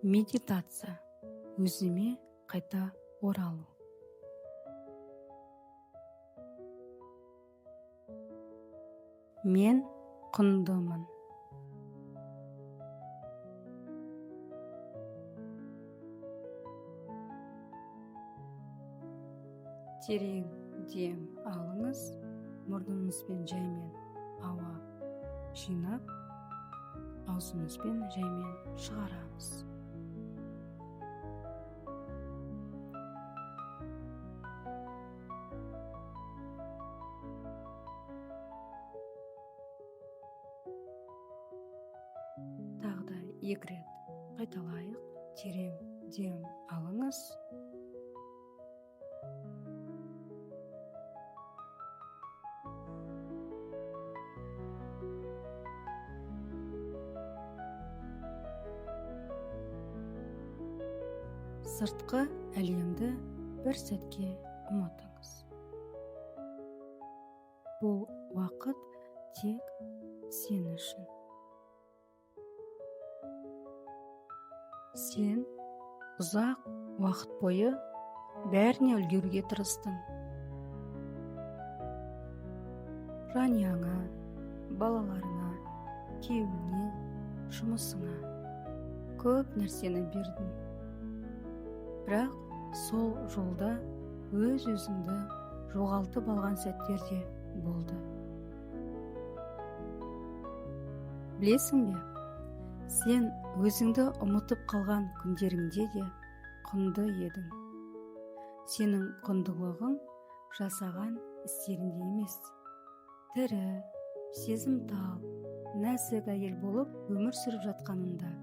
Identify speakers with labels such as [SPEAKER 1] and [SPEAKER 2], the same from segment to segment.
[SPEAKER 1] Медитация. Өзіме қайта оралу. Мен құндымын. Терең дем алыңыз. Мұрныңызбен жаймен ауа жинап, аузымызбен жаймен шығарамыз. Тағы да 2 рет қайталайық. Терең дем алыңыз. Сыртқы әлемді бір сәтке ұмытыңыз. Бұл уақыт тек сен үшін. Сен ұзақ уақыт бойы бәріне үлгеруге тырыстың. Жанұяңа, балаларыңа, күйеуіңе, жұмысыңа көп нәрсені бердің. Бірақ сол жолда өз-өзіңді жоғалтып алған сәттер де болды. Білесің бе? Сен өзіңді ұмытып қалған күндеріңде де құнды едің. Сенің құндылығың жасаған істерінде емес. Тірі, сезімтал, нәзік әйел болып өмір сүріп жатқанында.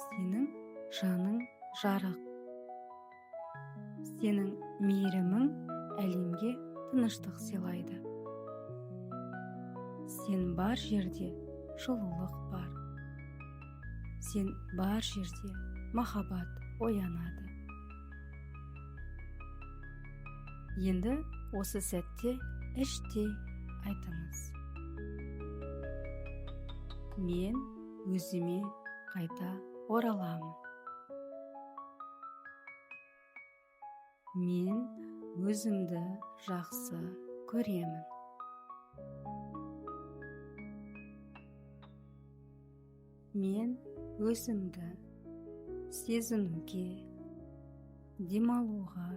[SPEAKER 1] Сенің жаның жарық. Сенің мейірімің әлемге тыныштық сыйлайды. Сен бар жерде жылулық бар. Сен бар жерде махаббат оянады. Енді осы сәтте іштей айтыңыз. Мен өзіме қайта ораламын. Мен өзімді жақсы көремін. Мен өзімді сезінуге, демалуға,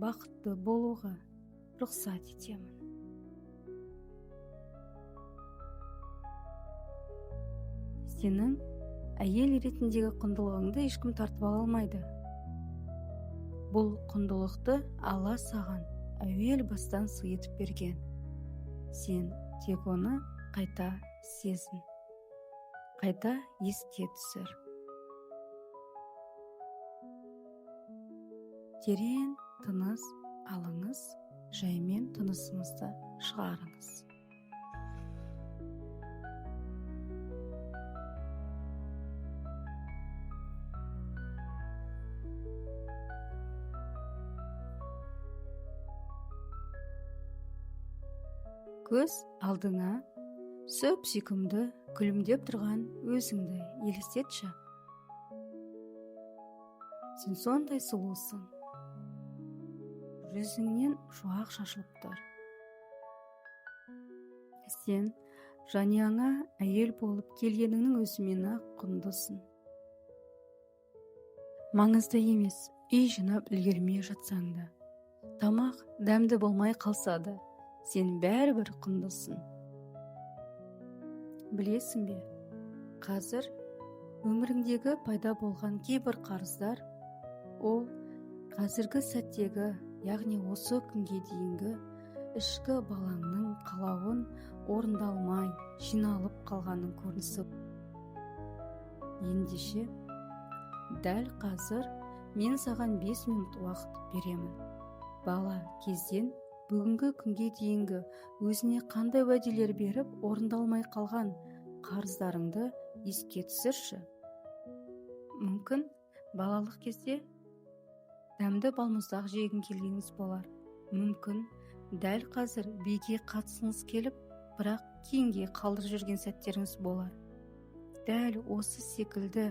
[SPEAKER 1] бақытты болуға рұқсат етемін. Сенің әйел ретіндегі құндылығыңды ешкім тартып ала алмайды. Бұл құндылықты Алла саған әуел бастан сый етіп берген. Сен тек оны қайта сезін. Қайта еске түсір. Терең тыныс алыңыз, жаймен тынысыңызды шығарыңыз. Көз алдыңа сөп-сүйкімді күлімдеп тұрған өзіңді елестетші. Сен сондай сұлусың. Жүзіңнен шуақ шашылып тұр. Сен жанұяңа әйел болып келгеніңнің өзімен-ақ құндысың. Маңызды емес, үй жинап үлгермей жатсаң да, тамақ дәмді болмай қалса да, сен бәрібір құндысың. Білесің бе, қазір өміріңдегі пайда болған кейбір қарыздар, ол қазіргі сәттегі, яғни осы күнге дейінгі ішкі балаңның қалауын орындалмай жиналып қалғанның көрінісі. Ендеше, дәл қазір мен саған 5 минут уақыт беремін. Бала кезден бүгінгі күнге дейінгі өзіне қандай уәделер беріп орындалмай қалған қарыздарыңды еске түсірші. Мүмкін балалық кезде дәмді балмұздақ жегің келгеніңіз болар. Мүмкін дәл қазір биге қатысыңыз келіп, бірақ кейінге қалдырып жүрген сәттеріңіз болар. дәл осы секілді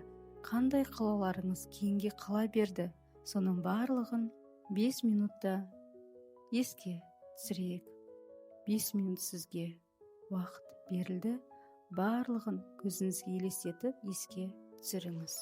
[SPEAKER 1] қандай қалаларыңыз кейінге қала берді, соның барлығын 5 минутта еске түсірейік. 5 минут сізге уақыт берілді, барлығын көзіңізге елестетіп еске түсіріңіз.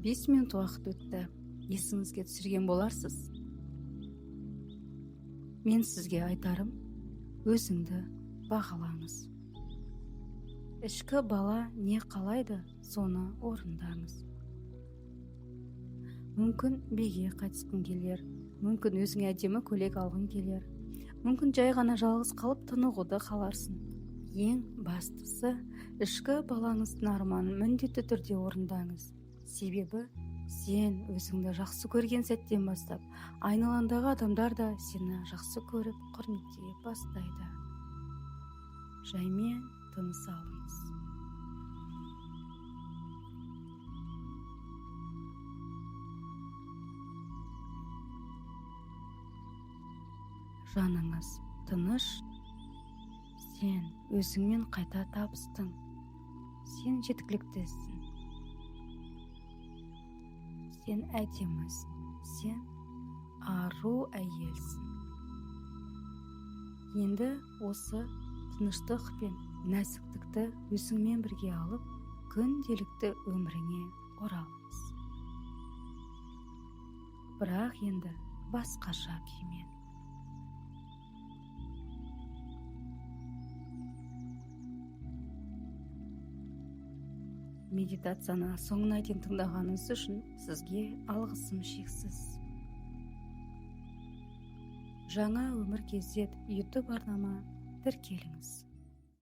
[SPEAKER 1] 5 минут уақыт өтті. Есіңізге түсірген боларсыз. Мен сізге айтарым, өзіңді бағалаңыз. Ішкі бала не қалайды, соны орындаңыз. Мүмкін биге қайтысқың келер, мүмкін өзіңе әдемі көйлек алғың келер, мүмкін жай ғана жалғыз қалып тынығуды қаларсың. Ең бастысы, ішкі балаңыздың арманын міндетті түрде орындаңыз. Себебі сен өзіңді жақсы көрген сәттен бастап, айналаңдағы адамдар да сені жақсы көріп, құрметтей бастайды. Жаймен тыныс алыңыз. Жаныңыз тыныш, сен өзіңмен қайта табыстың, сен жеткіліктісің, сен әдемісің, сен ару әйелсің. Енді осы тыныштық пен нәзіктікті өзіңмен бірге алып, күнделікті өміріңе оралыңыз. Бірақ енді басқаша күймен. Медитацияны соңына дейін тыңдағаныңыз үшін сізге алғысым шексіз. Жаңа өмір KZ YouTube арнама тіркеліңіз.